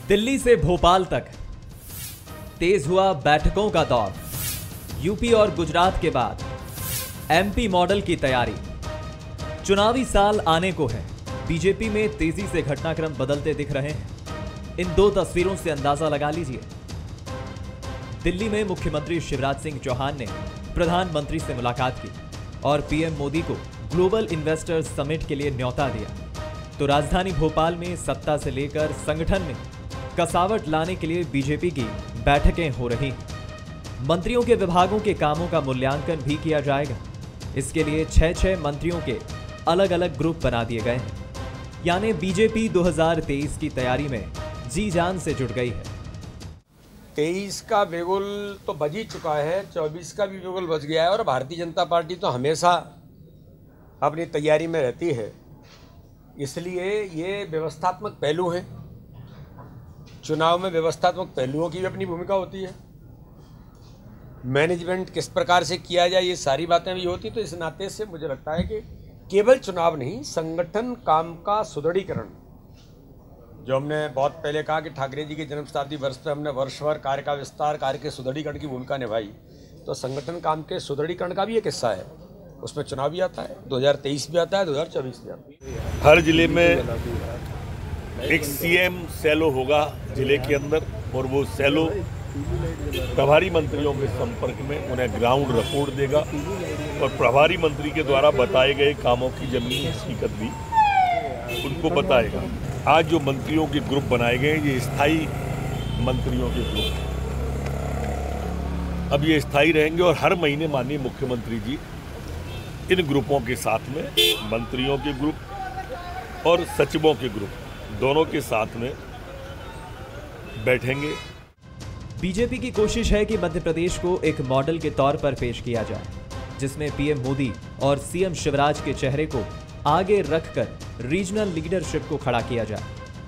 दिल्ली से भोपाल तक तेज हुआ बैठकों का दौर। यूपी और गुजरात के बाद एमपी मॉडल की तैयारी। चुनावी साल आने को है। बीजेपी में तेजी से घटनाक्रम बदलते दिख रहे हैं। इन दो तस्वीरों से अंदाजा लगा लीजिए। दिल्ली में मुख्यमंत्री शिवराज सिंह चौहान ने प्रधानमंत्री से मुलाकात की और पीएम मोदी को ग्लोबल इन्वेस्टर्स समिट के लिए न्योता दिया। तो राजधानी भोपाल में सत्ता से लेकर संगठन में कसावट लाने के लिए बीजेपी की बैठकें हो रही हैं। मंत्रियों के विभागों के कामों का मूल्यांकन भी किया जाएगा। इसके लिए 6 मंत्रियों के अलग अलग ग्रुप बना दिए गए हैं। यानी बीजेपी 2023 की तैयारी में जी जान से जुट गई है। 23 का बिगुल तो बज ही चुका है, 24 का भी बिगुल बज गया है और भारतीय जनता पार्टी तो हमेशा अपनी तैयारी में रहती है। इसलिए ये व्यवस्थात्मक पहलू हैं। चुनाव में व्यवस्थात्मक पहलुओं की भी अपनी भूमिका होती है। मैनेजमेंट किस प्रकार से किया जाए, ये सारी बातें भी होती। तो इस नाते से मुझे लगता है कि केवल चुनाव नहीं, संगठन काम का सुदृढ़ीकरण, जो हमने बहुत पहले कहा कि ठाकरे जी के जन्म शताब्दी वर्ष पर हमने वर्षभर कार्य का विस्तार, कार्य के सुदृढ़ीकरण की भूमिका निभाई, तो संगठन काम के सुदृढ़ीकरण का भी एक हिस्सा है। उसमें चुनाव भी आता है, 2023 भी आता है, 2024 भी आता है। हर जिले में एक सीएम सेलो होगा जिले के अंदर, और वो सेलो प्रभारी मंत्रियों के संपर्क में उन्हें ग्राउंड रिपोर्ट देगा और प्रभारी मंत्री के द्वारा बताए गए कामों की जमीनी हकीकत भी उनको बताएगा। आज जो मंत्रियों के ग्रुप बनाए गए हैं, ये स्थायी मंत्रियों के ग्रुप हैं। अब ये स्थायी रहेंगे और हर महीने माननीय मुख्यमंत्री जी इन ग्रुपों के साथ में, मंत्रियों के ग्रुप और सचिवों के ग्रुप, दोनों के साथ में बैठेंगे। बीजेपी की कोशिश है कि मध्य प्रदेश को एक मॉडल के तौर पर पेश किया जाए, जिसमें पीएम मोदी और सीएम शिवराज के चेहरे को आगे रखकर रीजनल लीडरशिप को खड़ा किया जाए,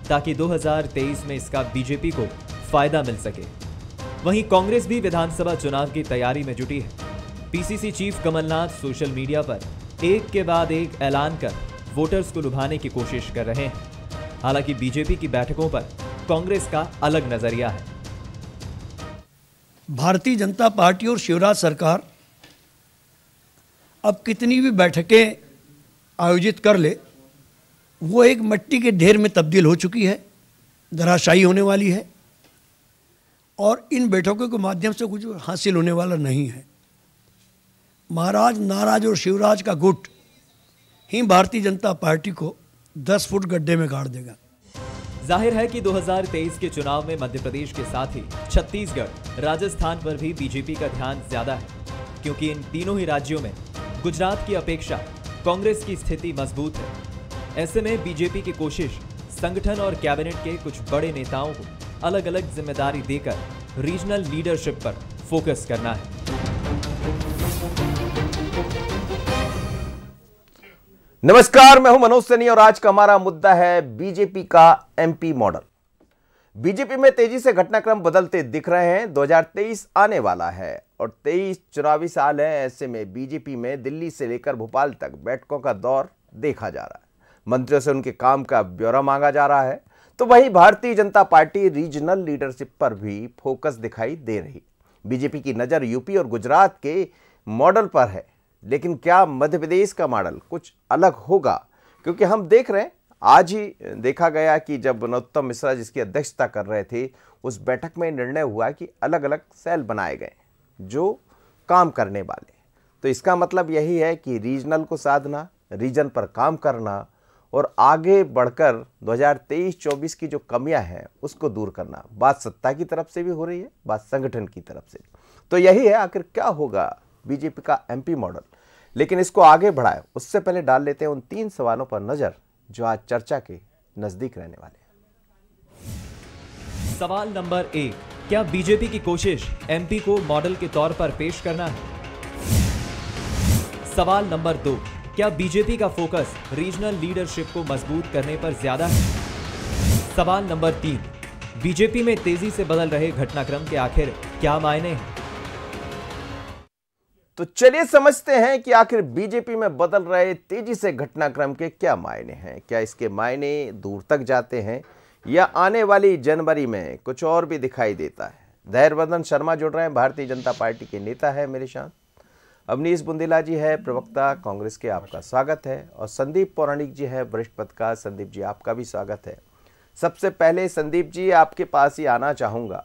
ताकि 2023 में इसका बीजेपी को फायदा मिल सके। वहीं कांग्रेस भी विधानसभा चुनाव की तैयारी में जुटी है। PCC chief Kamal Nath social media पर एक के बाद एक ऐलान कर वोटर्स को लुभाने की कोशिश कर रहे हैं। हालांकि बीजेपी की बैठकों पर कांग्रेस का अलग नजरिया है। भारतीय जनता पार्टी और शिवराज सरकार अब कितनी भी बैठकें आयोजित कर ले, वो एक मिट्टी के ढेर में तब्दील हो चुकी है, धराशायी होने वाली है और इन बैठकों के माध्यम से कुछ हासिल होने वाला नहीं है। महाराज, नाराज और शिवराज का गुट ही भारतीय जनता पार्टी को 10 फुट गड्ढे में गाड़ देगा। जाहिर है कि 2023 के चुनाव में मध्य प्रदेश के साथ ही छत्तीसगढ़, राजस्थान पर भी बीजेपी का ध्यान ज्यादा है, क्योंकि इन तीनों ही राज्यों में गुजरात की अपेक्षा कांग्रेस की स्थिति मजबूत है। ऐसे में बीजेपी की कोशिश संगठन और कैबिनेट के कुछ बड़े नेताओं को अलग अलग जिम्मेदारी देकर रीजनल लीडरशिप पर फोकस करना है। नमस्कार, मैं हूं मनोज सैनी और आज का हमारा मुद्दा है बीजेपी का एमपी मॉडल। बीजेपी में तेजी से घटनाक्रम बदलते दिख रहे हैं। 2023 आने वाला है और 23 चुनावी साल है। ऐसे में बीजेपी में दिल्ली से लेकर भोपाल तक बैठकों का दौर देखा जा रहा है। मंत्रियों से उनके काम का ब्यौरा मांगा जा रहा है। तो वहीं Bharatiya Janata party regional leadership पर भी फोकस दिखाई दे रही। बीजेपी की नजर यूपी और गुजरात के मॉडल पर है, लेकिन क्या मध्य प्रदेश का मॉडल कुछ अलग होगा? क्योंकि हम देख रहे हैं, आज ही देखा गया कि जब नरोत्तम मिश्रा जिसकी अध्यक्षता कर रहे थे, उस बैठक में निर्णय हुआ कि अलग अलग सेल बनाए गए जो काम करने वाले। तो इसका मतलब यही है कि रीजनल को साधना, रीजन पर काम करना और आगे बढ़कर 2023-24 की जो कमियां हैं उसको दूर करना। बात सत्ता की तरफ से भी हो रही है, बात संगठन की तरफ से। तो यही है आखिर क्या होगा बीजेपी का एमपी मॉडल। लेकिन इसको आगे बढ़ाए उससे पहले डाल लेते हैं उन 3 सवालों पर नजर जो आज चर्चा के नजदीक रहने वाले हैं। सवाल नंबर 1, क्या बीजेपी की कोशिश एमपी को मॉडल के तौर पर पेश करना है? सवाल नंबर 2, क्या बीजेपी का फोकस रीजनल लीडरशिप को मजबूत करने पर ज्यादा है? सवाल नंबर 3, बीजेपी में तेजी से बदल रहे घटनाक्रम के आखिर क्या मायने हैं? तो चलिए समझते हैं कि आखिर बीजेपी में बदल रहे तेजी से घटनाक्रम के क्या मायने हैं। क्या इसके मायने दूर तक जाते हैं या आने वाली जनवरी में कुछ और भी दिखाई देता है? धैर्यवर्धन शर्मा जुड़ रहे हैं, भारतीय जनता पार्टी के नेता है मेरे साथ। अवनीश बुंदेला जी है प्रवक्ता कांग्रेस के, आपका स्वागत है। और संदीप पौराणिक जी है वरिष्ठ पत्रकार। संदीप जी आपका भी स्वागत है। सबसे पहले संदीप जी आपके पास ही आना चाहूँगा।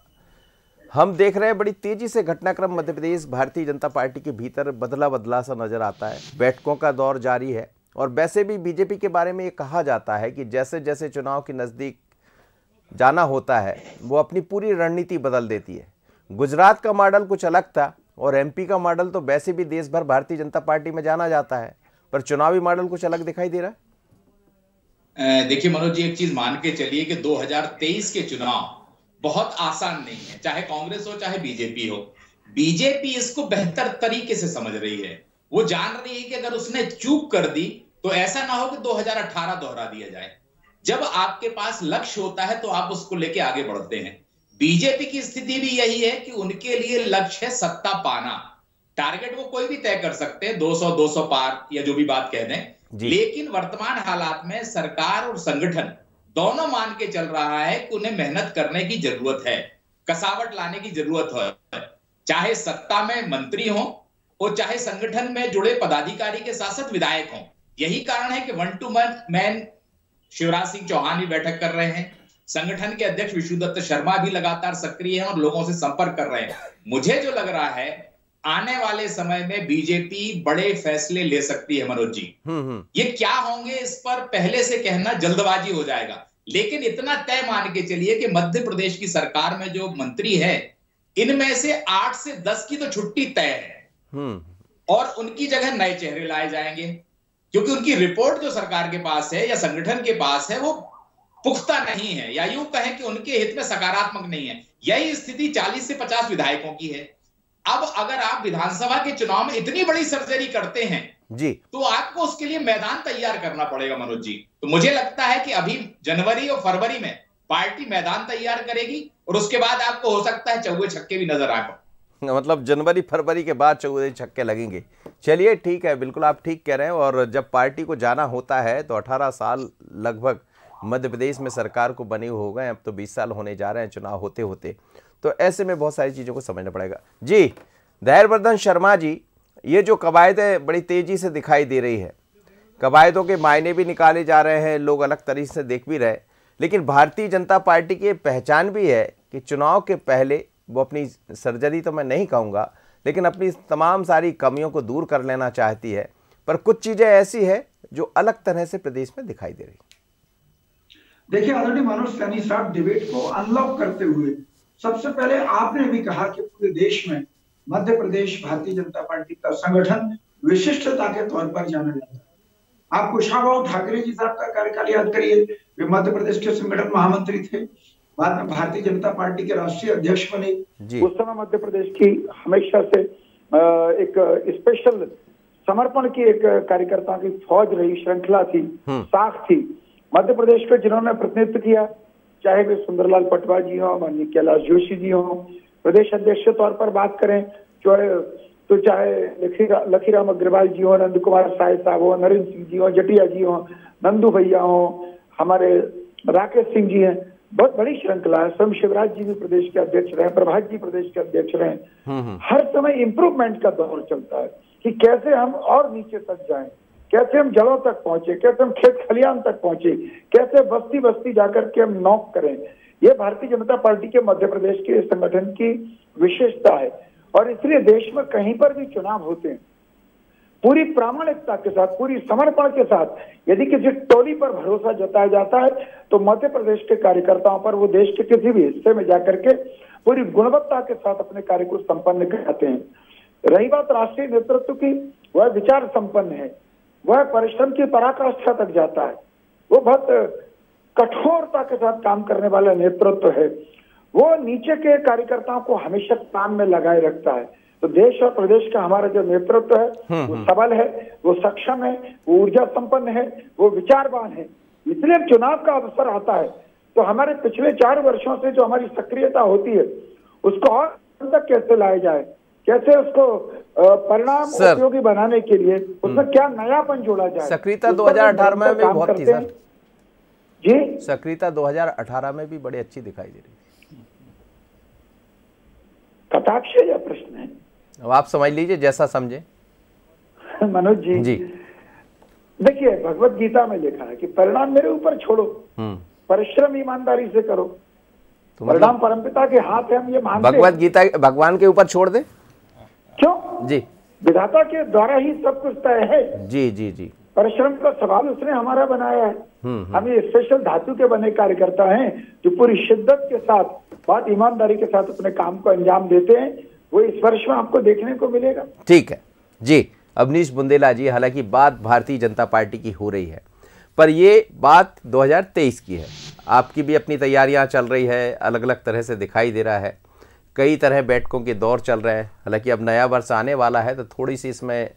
हम देख रहे हैं बड़ी तेजी से घटनाक्रम मध्य प्रदेश भारतीय जनता पार्टी के भीतर बदला सा नजर आता है। बैठकों का दौर जारी है और वैसे भी बीजेपी के बारे में ये कहा जाता है कि जैसे जैसे चुनाव के नज़दीक जाना होता है वो अपनी पूरी रणनीति बदल देती है। गुजरात का मॉडल कुछ अलग था और एमपी का मॉडल तो वैसे भी देश भर भारतीय जनता पार्टी में जाना जाता है, पर चुनावी मॉडल कुछ अलग दिखाई दे रहा है। देखिए मनोज जी, एक चीज मान के चलिए कि 2023 के चुनाव बहुत आसान नहीं है, चाहे कांग्रेस हो चाहे बीजेपी हो। बीजेपी इसको बेहतर तरीके से समझ रही है। वो जान रही है कि अगर उसने चूक कर दी तो ऐसा ना हो कि 2018 दोहरा दिया जाए। जब आपके पास लक्ष्य होता है तो आप उसको लेके आगे बढ़ते हैं। बीजेपी की स्थिति भी यही है कि उनके लिए लक्ष्य है सत्ता पाना। टारगेट वो कोई भी तय कर सकते हैं, 200 पार या जो भी बात कह दें, लेकिन वर्तमान हालात में सरकार और संगठन दोनों मान के चल रहा है कि उन्हें मेहनत करने की जरूरत है, कसावट लाने की जरूरत है, चाहे सत्ता में मंत्री हो और चाहे संगठन में जुड़े पदाधिकारी के साथ साथ विधायक हो। यही कारण है कि 1 to 1 मैन शिवराज सिंह चौहान भी बैठक कर रहे हैं। संगठन के अध्यक्ष विष्णुदत्त शर्मा भी लगातार सक्रिय हैं और लोगों से संपर्क कर रहे हैं। मुझे जो लग रहा है आने वाले समय में बीजेपी बड़े फैसले ले सकती है मनोज जी। ये क्या होंगे इस पर पहले से कहना जल्दबाजी हो जाएगा, लेकिन इतना तय मान के चलिए कि मध्य प्रदेश की सरकार में जो मंत्री है इनमें से 8 से 10 की तो छुट्टी तय है और उनकी जगह नए चेहरे लाए जाएंगे, क्योंकि उनकी रिपोर्ट जो सरकार के पास है या संगठन के पास है वो पुख्ता नहीं है, या यूं कहें कि उनके हित में सकारात्मक नहीं है। यही स्थिति 40 से 50 विधायकों की है। अब अगर आप विधानसभा के चुनाव में इतनी बड़ी सर्जरी करते हैं जी, तो आपको उसके लिए मैदान तैयार करना पड़ेगा मनोज जी। तो मुझे लगता है कि अभी जनवरी और फरवरी में पार्टी मैदान तैयार करेगी और उसके बाद आपको हो सकता है चौके छक्के भी नजर आए। मतलब जनवरी फरवरी के बाद चौके छक्के लगेंगे। चलिए ठीक है, बिल्कुल आप ठीक कह रहे हैं। और जब पार्टी को जाना होता है तो 18 साल लगभग मध्य प्रदेश में सरकार को बने हो गए, अब तो 20 साल होने जा रहे हैं चुनाव होते होते, तो ऐसे में बहुत सारी चीज़ों को समझना पड़ेगा। जी धैर्यवर्धन शर्मा जी, ये जो कवायदें बड़ी तेज़ी से दिखाई दे रही है, कवायदों के मायने भी निकाले जा रहे हैं, लोग अलग तरीके से देख भी रहे, लेकिन भारतीय जनता पार्टी की पहचान भी है कि चुनाव के पहले वो अपनी सर्जरी तो मैं नहीं कहूँगा, लेकिन अपनी तमाम सारी कमियों को दूर कर लेना चाहती है। पर कुछ चीज़ें ऐसी है जो अलग तरह से प्रदेश में दिखाई दे रही। देखिए आदरणीय मनोज सैनी साहब, डिबेट को अनलॉक करते हुए सबसे पहले आपने भी कहा कि पूरे देश में मध्य प्रदेश भारतीय जनता पार्टी का संगठन विशिष्टता के तौर पर जाना जाता है। आप कुशाभाऊ ठाकरे जी साहब का कार्यकाल याद करिए, वे मध्य प्रदेश के संगठन महामंत्री थे, बाद में भारतीय जनता पार्टी के राष्ट्रीय अध्यक्ष बने। उस समय मध्य प्रदेश की हमेशा से एक स्पेशल समर्पण की एक कार्यकर्ता की फौज रही, श्रृंखला थी, साख थी मध्य प्रदेश के, जिन्होंने प्रतिनिधित्व किया, चाहे वे सुंदरलाल पटवा जी हो, माननीय कैलाश जोशी जी हो, प्रदेश अध्यक्ष के तौर पर बात करें तो चाहे लखीराम अग्रवाल जी हो, नंद कुमार साय साहब हो, नरेंद्र सिंह जी हो, जटिया जी हो, नंदू भैया हो, हमारे राकेश सिंह जी हैं, बहुत बड़ी श्रृंखला है। स्वयं शिवराज जी भी प्रदेश के अध्यक्ष रहे, प्रभात जी प्रदेश के अध्यक्ष रहे। हर समय इंप्रूवमेंट का दौर चलता है कि कैसे हम और नीचे तक जाएं, कैसे हम जड़ों तक पहुंचे, कैसे हम खेत खलियान तक पहुंचे, कैसे बस्ती बस्ती जाकर के हम नॉक करें। ये भारतीय जनता पार्टी के मध्य प्रदेश के संगठन की विशेषता है और इसलिए देश में कहीं पर भी चुनाव होते हैं पूरी प्रामाणिकता के साथ, पूरी समर्पण के साथ। यदि किसी टोली पर भरोसा जताया जाता है तो मध्य प्रदेश के कार्यकर्ताओं पर वो देश के किसी भी हिस्से में जाकर के पूरी गुणवत्ता के साथ अपने कार्य को संपन्न कराते हैं। रही बात राष्ट्रीय नेतृत्व की, वह विचार संपन्न है, वह परिश्रम की पराकाष्ठा तक जाता है, वो बहुत कठोरता के साथ काम करने वाला नेतृत्व है, वो नीचे के कार्यकर्ताओं को हमेशा काम में लगाए रखता है। तो देश और प्रदेश का हमारा जो नेतृत्व है वो सबल है, वो सक्षम है, वो ऊर्जा संपन्न है, वो विचारवान है। इसलिए चुनाव का अवसर आता है तो हमारे पिछले 4 वर्षों से जो हमारी सक्रियता होती है उसको और तक कैसे लाया जाए, कैसे उसको परिणाम उपयोगी बनाने के लिए उसमें क्या नयापन जोड़ा जाए। सक्रियता 2018 में भी बहुत थी सर। जी, सक्रियता 2018 में भी बड़ी अच्छी दिखाई दे रही है। कटाक्ष या प्रश्न है? अब आप समझ लीजिए, जैसा समझे। मनोज जी, जी। देखिए, भगवत गीता में लिखा है कि परिणाम मेरे ऊपर छोड़ो, परिश्रम ईमानदारी से करो, तो परिणाम परमपिता के हाथ है, हम ये मानते हैं। भगवत गीता भगवान के ऊपर छोड़ दे? क्यों? जी, विधाता के द्वारा ही सब कुछ तय है। जी जी जी। परिश्रम का सवाल उसने हमारा बनाया है। हम ये स्पेशल धातु के बने कार्यकर्ता हैं जो पूरी शिद्दत के साथ, बहुत ईमानदारी के साथ अपने काम को अंजाम देते हैं। वो इस वर्ष में आपको देखने को मिलेगा। ठीक है जी। अवनीश बुंदेला जी, हालांकि बात भारतीय जनता पार्टी की हो रही है, पर ये बात 2023 की है। आपकी भी अपनी तैयारियां चल रही है, अलग अलग तरह से दिखाई दे रहा है, कई तरह बैठकों के दौर चल रहे हैं। हालांकि अब नया वर्ष आने वाला है तो थोड़ी सी इसमें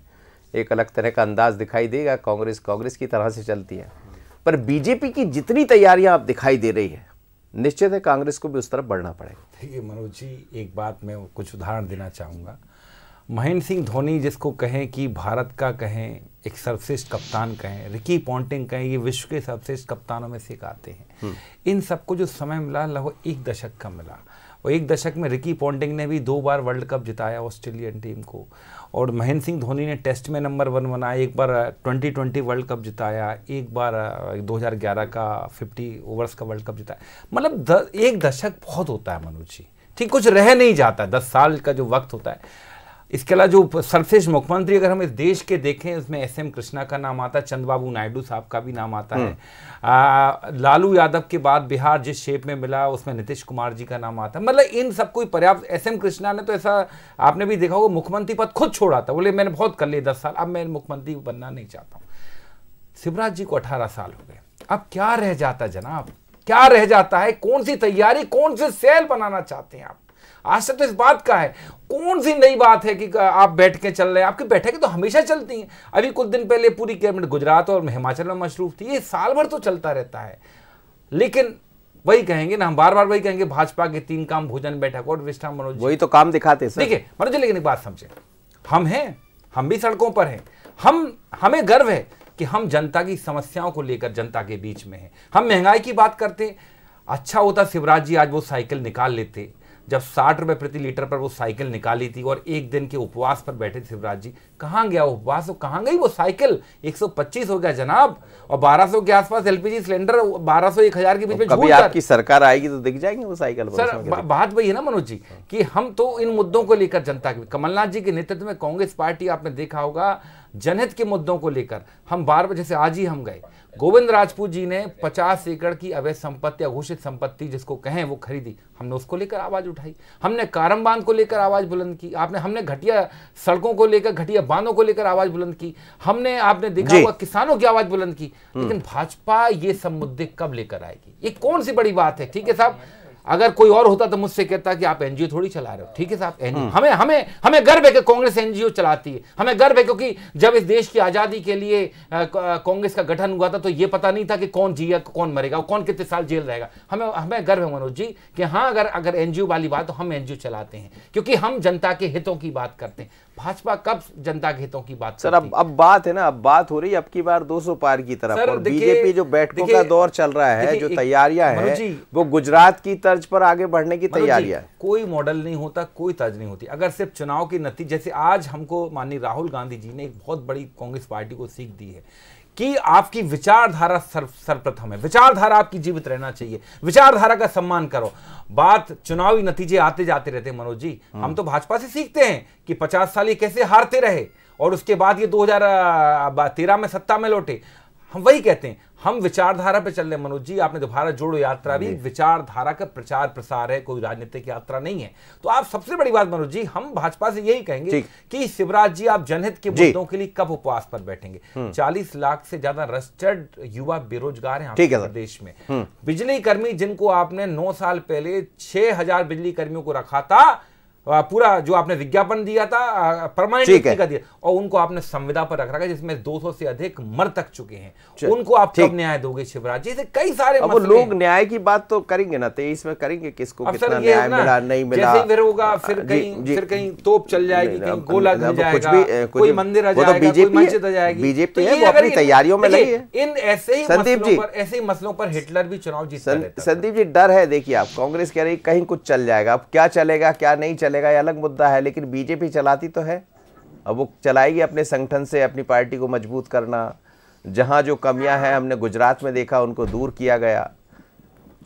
एक अलग तरह का अंदाज दिखाई देगा। कांग्रेस की तरह से चलती है, पर बीजेपी की जितनी तैयारियां अब दिखाई दे रही है, निश्चित है कांग्रेस को भी उस तरफ बढ़ना पड़ेगा। देखिए मनोज जी, एक बात मैं कुछ उदाहरण देना चाहूँगा। महेंद्र सिंह धोनी जिसको कहें कि भारत का कहें एक सर्वश्रेष्ठ कप्तान कहें, रिकी पॉन्टिंग कहें, ये विश्व के सर्वश्रेष्ठ कप्तानों में से एक आते हैं। इन सबको जो समय मिला लगभग 1 दशक का मिला, और 1 दशक में रिकी पॉन्टिंग ने भी 2 बार वर्ल्ड कप जिताया ऑस्ट्रेलियन टीम को, और महेंद्र सिंह धोनी ने टेस्ट में नंबर 1 बनाया, एक बार 2020 वर्ल्ड कप जिताया, एक बार 2011 का 50 ओवर्स का वर्ल्ड कप जिताया। मतलब 1 दशक बहुत होता है मनोज जी, ठीक, कुछ रह नहीं जाता। 10 साल का जो वक्त होता है। इसके अलावा जो सर्वश्रेष्ठ मुख्यमंत्री अगर हम इस देश के देखें, उसमें SM कृष्णा का नाम आता है, चंद्रबाबू नायडू साहब का भी नाम आता है। लालू यादव के बाद बिहार जिस शेप में मिला उसमें नीतीश कुमार जी का नाम आता है। मतलब इन सबको पर्याप्त। SM कृष्णा ने तो ऐसा आपने भी देखा होगा, मुख्यमंत्री पद खुद छोड़ा था, बोले मैंने बहुत कर लिए 10 साल, अब मैं मुख्यमंत्री बनना नहीं चाहता हूँ। शिवराज जी को 18 साल हो गए, अब क्या रह जाता जनाब, क्या रह जाता है? कौन सी तैयारी, कौन से सेल बनाना चाहते हैं आप? आज तक तो इस बात का है, कौन सी नई बात है कि आप बैठ के चल रहे हैं? आपकी बैठकें तो हमेशा चलती हैं। अभी कुछ दिन पहले पूरी कैबिनेट गुजरात और हिमाचल में मशरूफ थी, ये साल भर तो चलता रहता है। लेकिन वही कहेंगे ना, हम बार बार वही कहेंगे, भाजपा के 3 काम भोजन बैठक और विश्राम। मनोज वही तो काम दिखाते सर। देखिए मनोज जी, लेकिन एक बात समझे, हम हैं, हम भी सड़कों पर हैं, हमें गर्व है कि हम जनता की समस्याओं को लेकर जनता के बीच में हैं। हम महंगाई की बात करते हैं। अच्छा होता शिवराज जी आज वो साइकिल निकाल लेते, जब 60 रुपए प्रति लीटर पर वो साइकिल निकाली थी और 1 दिन के उपवास पर बैठे शिवराज जी। कहाँ गया उपवास, कहाँ गई वो साइकिल? 125 हो गया जनाब, और 1200 के आसपास LPG सिलेंडर 1200-1000 के बीच में। कभी आपकी सरकार आएगी तो दिख जाएंगे वो साइकिल। सर बात वही है ना मनोज जी, कि हम तो इन मुद्दों को लेकर जनता के, कमलनाथ जी के नेतृत्व में कांग्रेस पार्टी, आपने देखा होगा, जनहित के मुद्दों को लेकर हम बार, जैसे आज ही हम गए, गोविंद राजपूत जी ने 50 एकड़ की अवैध संपत्ति, अघोषित संपत्ति जिसको कहें, वो खरीदी, हमने उसको लेकर आवाज उठाई। हमने कारम बांध को लेकर आवाज बुलंद की, हमने घटिया सड़कों को लेकर, घटिया बांधों को लेकर आवाज बुलंद की, हमने आपने देखा होगा किसानों की आवाज बुलंद की। लेकिन भाजपा ये सब मुद्दे कब लेकर आएगी? ये कौन सी बड़ी बात है? ठीक है साहब, अगर कोई और होता तो मुझसे कहता कि आप NGO थोड़ी चला रहे हो। ठीक है साहब, हमें गर्व है कि कांग्रेस NGO चलाती है। हमें गर्व है क्योंकि जब इस देश की आजादी के लिए कांग्रेस का गठन हुआ था तो ये पता नहीं था कि कौन जिया कौन मरेगा, कौन कितने साल जेल रहेगा। हमें गर्व है मनोज जी कि हाँ, अगर NGO वाली बात तो हम NGO चलाते हैं, क्योंकि हम जनता के हितों की बात करते हैं। भाजपा कब जनता के हितों की बात सर? अब बात है ना, अब बात हो रही है अब की बार 200 पार की तरफ, और बीजेपी जो बैठकों का दौर चल रहा है, जो तैयारियां हैं, वो गुजरात की तर्ज पर आगे बढ़ने की तैयारियां है। कोई मॉडल नहीं होता, कोई तर्ज नहीं होती। अगर सिर्फ चुनाव के नतीजे, जैसे आज हमको माननीय राहुल गांधी जी ने एक बहुत बड़ी कांग्रेस पार्टी को सीख दी है कि आपकी विचारधारा सर्वप्रथम है, विचारधारा आपकी जीवित रहना चाहिए, विचारधारा का सम्मान करो। बात चुनावी नतीजे आते जाते रहते हैं मनोज जी, हम तो भाजपा से सीखते हैं कि 50 साल ये कैसे हारते रहे और उसके बाद ये 2013 में सत्ता में लौटे। हम वही कहते हैं, हम विचारधारा पे चल रहे हैं मनोज जी। आपने दोबारा जोड़ो यात्रा भी विचारधारा का प्रचार प्रसार है, कोई राजनीतिक यात्रा नहीं है। तो आप सबसे बड़ी बात मनोज जी, हम भाजपा से यही कहेंगे कि शिवराज जी, आप जनहित के मुद्दों के लिए कब उपवास पर बैठेंगे? 40 लाख से ज्यादा रजिस्टर्ड युवा बेरोजगार हैं आपके प्रदेश में। बिजली कर्मी जिनको आपने 9 साल पहले 6000 बिजली कर्मियों को रखा था, पूरा जो आपने विज्ञापन दिया था परमानेंट का दिया, और उनको आपने संविदा पर रख रखा है, जिसमें 200 से अधिक मर तक चुके हैं। उनको आप कब न्याय दोगे शिवराज जी? कई सारे अब लोग न्याय की बात तो करेंगे ना, 23 में करेंगे, किसको कितना न्याय मिला नहीं मिला, जैसे फिर होगा, फिर कहीं तोप चल जाएगी, कहीं गोला घल जाएगा, कोई मंदिर आ जाएगा, कोई मस्जिद आ जाएगी। बीजेपी है, वो अपनी तैयारियों में लगी है। इन ऐसे ही मसलों पर हिटलर भी चुनाव जीतता रहता है। संदीप जी, डर है। देखिए, आप कांग्रेस कह रही कहीं कुछ चल जाएगा, अब क्या चलेगा क्या नहीं चलेगा ये अलग मुद्दा है, लेकिन बीजेपी चलाती तो है। अब वो चलाएगी अपने संगठन से अपनी पार्टी को मजबूत करना। जहां जो कमियां हैं हमने गुजरात में देखा, उनको दूर किया गया।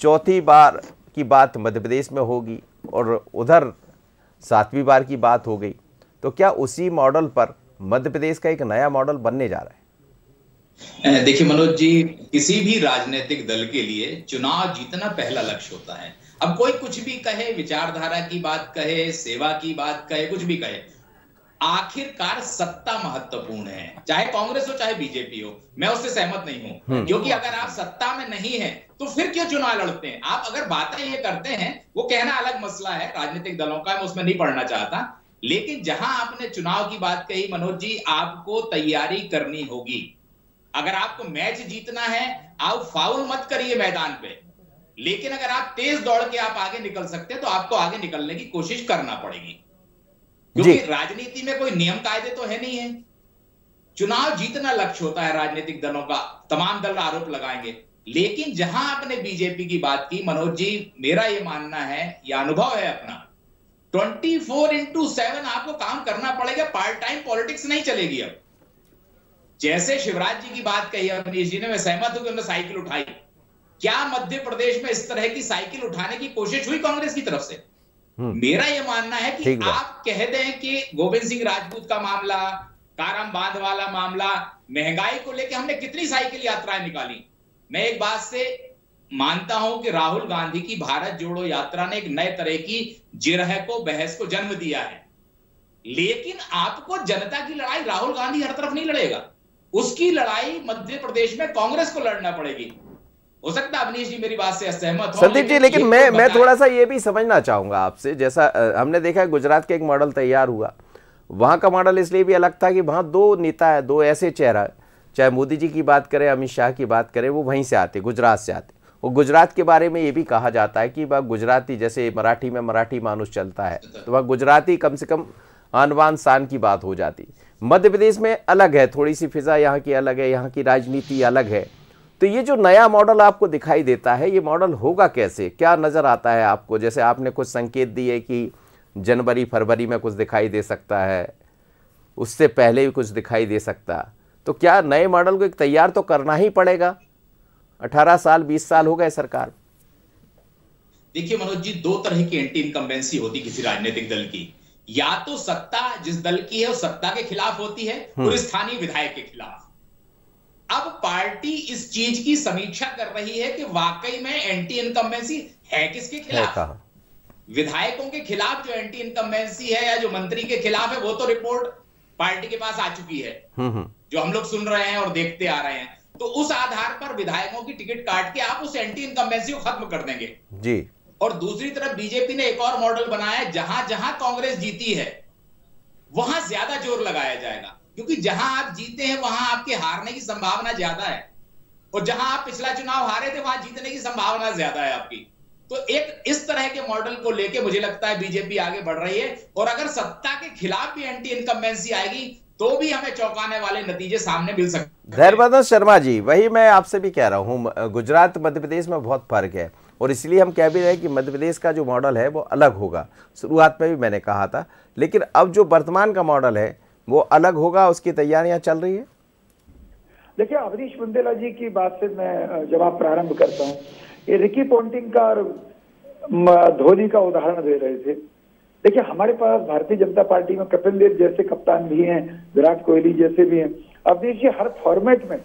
चौथी बार की बात मध्य प्रदेश में होगी और उधर 7वीं बार की बात हो गई। तो क्या उसी मॉडल पर मध्य प्रदेश का एक नया मॉडल बनने जा रहा है? देखिए मनोज जी, किसी भी राजनीतिक दल के लिए चुनाव जीतना पहला लक्ष्य होता है। अब कोई कुछ भी कहे, विचारधारा की बात कहे, सेवा की बात कहे, कुछ भी कहे, आखिरकार सत्ता महत्वपूर्ण है। चाहे कांग्रेस हो चाहे बीजेपी हो, मैं उससे सहमत नहीं हूं, क्योंकि अगर आप सत्ता में नहीं है तो फिर क्यों चुनाव लड़ते हैं? आप अगर बातें ये करते हैं, वो कहना अलग मसला है राजनीतिक दलों का, मैं उसमें नहीं पढ़ना चाहता। लेकिन जहां आपने चुनाव की बात कही मनोज जी, आपको तैयारी करनी होगी। अगर आपको मैच जीतना है, आप फाउल मत करिए मैदान पे, लेकिन अगर आप तेज दौड़ के आप आगे निकल सकते हैं तो आपको आगे निकलने की कोशिश करना पड़ेगी, क्योंकि राजनीति में कोई नियम कायदे तो है नहीं है। चुनाव जीतना लक्ष्य होता है राजनीतिक दलों का, तमाम दल आरोप लगाएंगे। लेकिन जहां आपने बीजेपी की बात की मनोज जी, मेरा यह मानना है, यह अनुभव है अपना, 24/7 आपको काम करना पड़ेगा। पार्ट टाइम पॉलिटिक्स नहीं चलेगी। अब जैसे शिवराज जी की बात कही अवनीश जी ने, मैं सहमत हूं कि उन्होंने साइकिल उठाई। क्या मध्य प्रदेश में इस तरह की साइकिल उठाने की कोशिश हुई कांग्रेस की तरफ से? मेरा यह मानना है कि आप कह दें कि गोविंद सिंह राजपूत का मामला, काराम बांध वाला मामला, महंगाई को लेकर हमने कितनी साइकिल यात्राएं निकाली। मैं एक बात से मानता हूं कि राहुल गांधी की भारत जोड़ो यात्रा ने एक नए तरह की जिरह को, बहस को जन्म दिया है। लेकिन आपको जनता की लड़ाई राहुल गांधी हर तरफ नहीं लड़ेगा, उसकी लड़ाई मध्य प्रदेश में कांग्रेस को लड़ना पड़ेगी। हो सकता है अवनीश जी मेरी बात से असहमत हो संदीप जी, लेकिन मैं थोड़ा सा ये भी समझना चाहूंगा आपसे। जैसा हमने देखा गुजरात का एक मॉडल तैयार हुआ, वहां का मॉडल इसलिए भी अलग था कि वहां दो नेता है, दो ऐसे चेहरा, चाहे मोदी जी की बात करें, अमित शाह की बात करें, वो वहीं से आते, गुजरात से आते। और गुजरात के बारे में ये भी कहा जाता है कि वह गुजराती, जैसे मराठी में मराठी मानुष चलता है, तो वह गुजराती कम से कम आन बान शान की बात हो जाती। मध्य प्रदेश में अलग है, थोड़ी सी फिजा यहाँ की अलग है, यहाँ की राजनीति अलग है। तो ये जो नया मॉडल आपको दिखाई देता है, ये मॉडल होगा कैसे? क्या नजर आता है आपको? जैसे आपने कुछ संकेत दिए कि जनवरी फरवरी में कुछ दिखाई दे सकता है, उससे पहले भी कुछ दिखाई दे सकता। तो क्या नए मॉडल को एक तैयार तो करना ही पड़ेगा? 18 साल 20 साल हो गए सरकार। देखिए मनोज जी, दो तरह की एंटी इनकम्बेंसी होती किसी राजनीतिक दल की। या तो सत्ता जिस दल की है वो सत्ता के खिलाफ होती है और स्थानीय विधायक के खिलाफ। अब पार्टी इस चीज की समीक्षा कर रही है कि वाकई में एंटी इनकम्बेंसी है किसके खिलाफ। विधायकों के खिलाफ जो एंटी इनकम्बेंसी है या जो मंत्री के खिलाफ है, वो तो रिपोर्ट पार्टी के पास आ चुकी है, जो हम लोग सुन रहे हैं और देखते आ रहे हैं। तो उस आधार पर विधायकों की टिकट काट के आप उस एंटी इनकम्बेंसी को खत्म कर देंगे जी। और दूसरी तरफ बीजेपी ने एक और मॉडल बनाया है, जहां जहां कांग्रेस जीती है वहां ज्यादा जोर लगाया जाएगा, क्योंकि जहां आप जीते हैं वहां आपके हारने की संभावना ज्यादा है, और जहां आप पिछला चुनाव हारे थे वहां जीतने की संभावना ज्यादा है आपकी। तो एक इस तरह के मॉडल को लेके मुझे लगता है बीजेपी आगे बढ़ रही है। और अगर सत्ता के खिलाफ भी एंटी इनकम्बेंसी आएगी तो भी हमें चौंकाने वाले नतीजे सामने मिल सकते हैं। धैर्यवर्धन शर्मा जी, वही मैं आपसे भी कह रहा हूं, गुजरात मध्य प्रदेश में बहुत फर्क है, और इसलिए हम कह भी रहे हैं कि मध्य प्रदेश का जो मॉडल है वो अलग होगा। शुरुआत में भी मैंने कहा था, लेकिन अब जो वर्तमान का मॉडल है वो अलग होगा, उसकी तैयारियां चल रही है। देखिए, अवनीश बुंदेला जी की बात से मैं जवाब प्रारंभ करता हूँ। ये रिकी पॉन्टिंग का और धोनी का उदाहरण दे रहे थे। देखिए, हमारे पास भारतीय जनता पार्टी में कपिल देव जैसे कप्तान भी हैं, विराट कोहली जैसे भी हैं। अवनीश जी, हर फॉर्मेट में,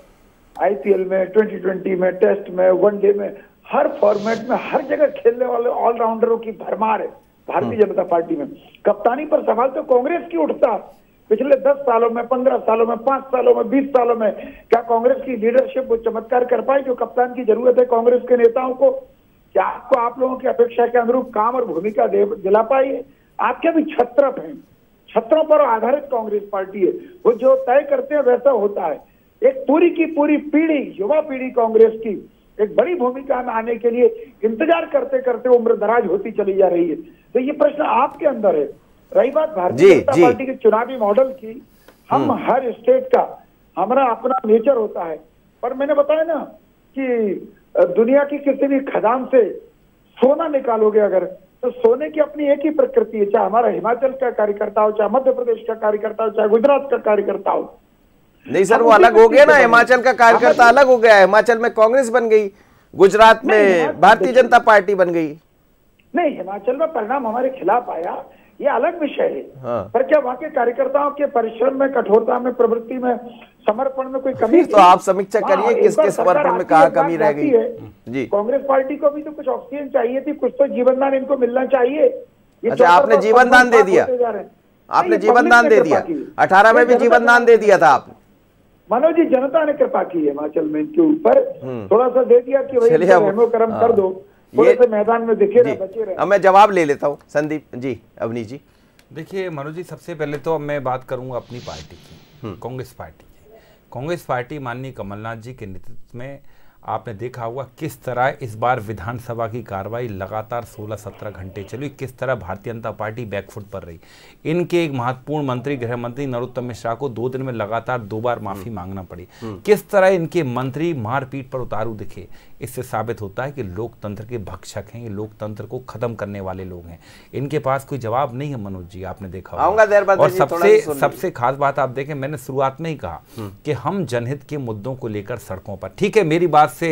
आईपीएल में, 2020 में, टेस्ट में, वनडे में, हर फॉर्मेट में हर जगह खेलने वाले ऑलराउंडरों की भरमार है भारतीय जनता पार्टी में। कप्तानी पर सवाल तो कांग्रेस की उठता है। पिछले 10 सालों में, 15 सालों में, 5 सालों में, 20 सालों में क्या कांग्रेस की लीडरशिप वो चमत्कार कर पाई जो कप्तान की जरूरत है कांग्रेस के नेताओं को? क्या आपको आप लोगों की अपेक्षा के अनुरूप काम और भूमिका दिला पाई है? आपके भी छत्रप हैं, छत्रों पर आधारित कांग्रेस पार्टी है। वो जो तय करते हैं वैसा होता है। एक पूरी की पूरी पीढ़ी, युवा पीढ़ी कांग्रेस की एक बड़ी भूमिका में आने के लिए इंतजार करते करते उम्र दराज होती चली जा रही है। तो ये प्रश्न आपके अंदर है। रही बात भारतीय जनता पार्टी के चुनावी मॉडल की, हम हर स्टेट का हमारा अपना नेचर होता है। पर मैंने बताया ना कि दुनिया की किसी भी खदान से सोना निकालोगे अगर, तो सोने की अपनी एक ही प्रकृति है, चाहे हमारा हिमाचल का कार्यकर्ता हो, चाहे मध्य प्रदेश का कार्यकर्ता हो, चाहे गुजरात का कार्यकर्ता हो। नहीं सर, वो अलग हो गया ना, हिमाचल का कार्यकर्ता अलग हो गया। हिमाचल में कांग्रेस बन गई, गुजरात में भारतीय जनता पार्टी बन गई। नहीं, हिमाचल में परिणाम हमारे खिलाफ आया, ये अलग विषय है। हाँ। पर क्या वहां के कार्यकर्ताओं के परिश्रम में, कठोरता में, प्रवृत्ति में, समर्पण में कोई कमी? तो आप समीक्षा करिए किसके समर्पण में कहाँ कमी रह गई जी। कांग्रेस पार्टी को भी तो कुछ ऑक्सीजन चाहिए थी, कुछ तो जीवन दान इनको मिलना चाहिए। अच्छा, आपने जीवन दान दे दिया, आपने जीवन दान दे दिया, 18 में भी जीवन दान दे दिया था आपने। मनोज जी, जनता ने कृपा की है हिमाचल में इनके ऊपर, थोड़ा सा दे दिया कि भाई रहमो करम कर दो, थोड़े से मैदान में दिखे रहे, बचे रहे। अब मैं जवाब ले लेता हूँ संदीप जी, अवनीश जी। देखिए मनोज जी, सबसे पहले तो मैं बात करूंगा अपनी पार्टी की, कांग्रेस पार्टी की। कांग्रेस पार्टी माननीय कमलनाथ जी के नेतृत्व में आपने देखा होगा किस तरह इस बार विधानसभा की कार्रवाई लगातार 16-17 घंटे चली, किस तरह भारतीय जनता पार्टी बैकफुट पर रही। इनके एक महत्वपूर्ण मंत्री, गृह मंत्री नरोत्तम मिश्रा को 2 दिन में लगातार 2 बार माफी मांगना पड़ी। किस तरह इनके मंत्री मारपीट पर उतारू दिखे, इससे साबित होता है कि लोकतंत्र के भक्षक हैं, ये लोकतंत्र को खत्म करने वाले लोग हैं। इनके पास कोई जवाब नहीं है मनोज जी, आपने देखा होगा। और सबसे खास बात आप देखें, मैंने शुरुआत में ही कहा कि हम जनहित के मुद्दों को लेकर सड़कों पर, ठीक है मेरी बात से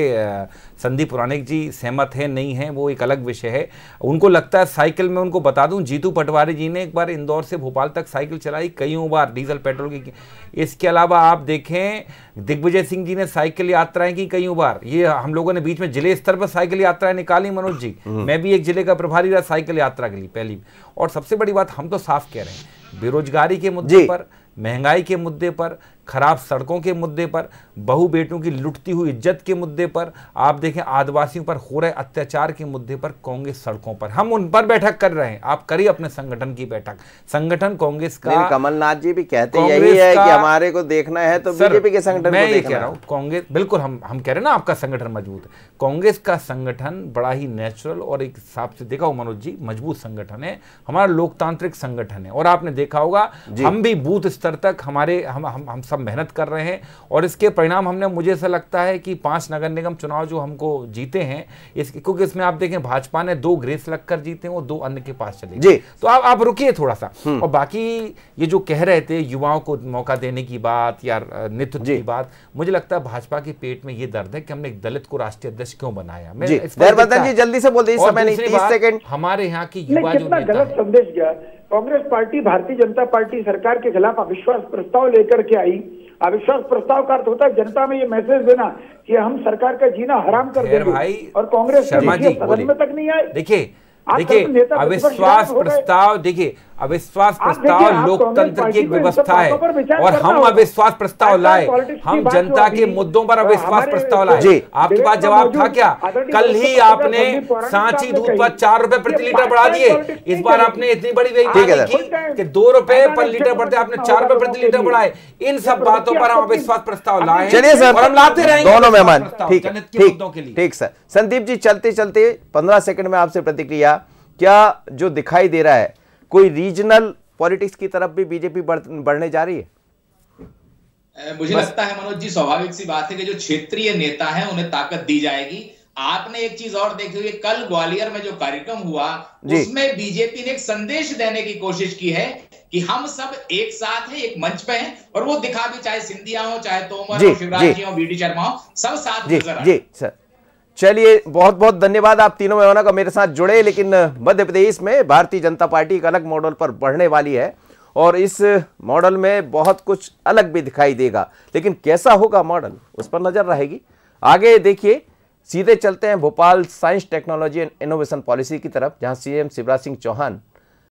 संदीप पुराणिक जी सहमत है नहीं है वो एक अलग विषय है। उनको लगता है साइकिल में, उनको बता दूं जीतू पटवारी जी ने एक बार इंदौर से भोपाल तक साइकिल चलाई, कईयों बार डीजल पेट्रोल की। इसके अलावा आप देखें दिग्विजय सिंह जी ने साइकिल यात्राएं की कईयों बार। ये हम लोगों ने बीच में जिले स्तर पर साइकिल यात्राएं निकाली मनोज जी, मैं भी एक जिले का प्रभारी रहा साइकिल यात्रा के लिए पहली। और सबसे बड़ी बात हम तो साफ कह रहे हैं, बेरोजगारी के मुद्दे पर, महंगाई के मुद्दे पर, खराब सड़कों के मुद्दे पर, बहु बेटों की लुटती हुई इज्जत के मुद्दे पर, आप देखें आदिवासियों पर हो रहे अत्याचार के मुद्दे पर कांग्रेस सड़कों पर, हम उन पर बैठक कर रहे हैं। आप करिए अपने संगठन की बैठक। संगठन कांग्रेस का, कमलनाथ जी भी कहते यही है कि हमारे को देखना है तो बीजेपी के संगठन मैं ये कह रहा हूँ कांग्रेस, बिल्कुल हम कह रहे हैं ना आपका संगठन मजबूत है। कांग्रेस का संगठन बड़ा ही नेचुरल और एक हिसाब से देखा हो मनोज जी मजबूत संगठन है, हमारा लोकतांत्रिक संगठन है। और आपने देखा होगा हम भी बूथ स्तर तक हमारे हम सब मेहनत कर रहे हैं और इसके परिणाम हमने, मुझे ऐसा लगता है कि 5 नगर निगम चुनाव जो हमको जीते हैं, क्योंकि इसमें आप देखें भाजपा ने 2 ग्रेस लगकर जीते हैं और 2 अन्य के पास चले गए। तो आप रुकिए थोड़ा सा। और बाकी ये जो कह रहे थे युवाओं को मौका देने की बात या नेतृत्व की बात, मुझे लगता है भाजपा के पेट में ये दर्द है कि हमने एक दलित को राष्ट्रीय अध्यक्ष क्यों बनाया। जी जल्दी से बोल दीजिए, समय नहीं, 30 सेकंड। हमारे यहाँ की युवा जो गलत संदेश गया, कांग्रेस पार्टी भारतीय जनता पार्टी सरकार के खिलाफ अविश्वास प्रस्ताव लेकर के आई। अविश्वास प्रस्ताव का अर्थ होता है जनता में ये मैसेज देना कि हम सरकार का जीना हराम कर देंगे, और कांग्रेस सदन में तक नहीं आए। देखिए अविश्वास प्रस्ताव, देखिए अविश्वास प्रस्ताव लोकतंत्र की एक व्यवस्था है और हम अविश्वास प्रस्ताव लाए, हम जनता के मुद्दों पर अविश्वास प्रस्ताव लाए। आपके पास जवाब था क्या? कल ही आपने सांची दूध पर 4 रुपए प्रति लीटर बढ़ा दिए, इस बार आपने इतनी बड़ी कि 2 रुपए पर लीटर बढ़ते, आपने 4 रुपए प्रति लीटर बढ़ाए। इन सब बातों पर हम अविश्वास प्रस्ताव लाए। चलिए सर, और हम लाते रहेंगे दोनों मेहमान। ठीक सर। संदीप जी चलते चलते 15 सेकंड में आपसे प्रतिक्रिया, क्या जो दिखाई दे रहा है कोई रीजनल पॉलिटिक्स की तरफ भी बीजेपी बढ़ने जा रही है? मुझे लगता है मनोज जी स्वाभाविक सी बात है कि जो क्षेत्रीय नेता हैं उन्हें ताकत दी जाएगी। आपने एक चीज और देखी हुई, कल ग्वालियर में जो कार्यक्रम हुआ उसमें बीजेपी ने एक संदेश देने की कोशिश की है कि हम सब एक साथ हैं, एक मंच पे हैं, और वो दिखा भी, चाहे सिंधिया हो, चाहे तोमर हो, शिवराज जी हो, बीडी शर्मा हो, सब साथ नजर आए। जी सर, चलिए बहुत बहुत धन्यवाद आप तीनों मेहमानों का मेरे साथ जुड़े। लेकिन मध्य प्रदेश में भारतीय जनता पार्टी एक अलग मॉडल पर बढ़ने वाली है और इस मॉडल में बहुत कुछ अलग भी दिखाई देगा, लेकिन कैसा होगा मॉडल उस पर नजर रहेगी। आगे देखिए, सीधे चलते हैं Bhopal science technology and innovation policy की तरफ, जहां सीएम शिवराज सिंह चौहान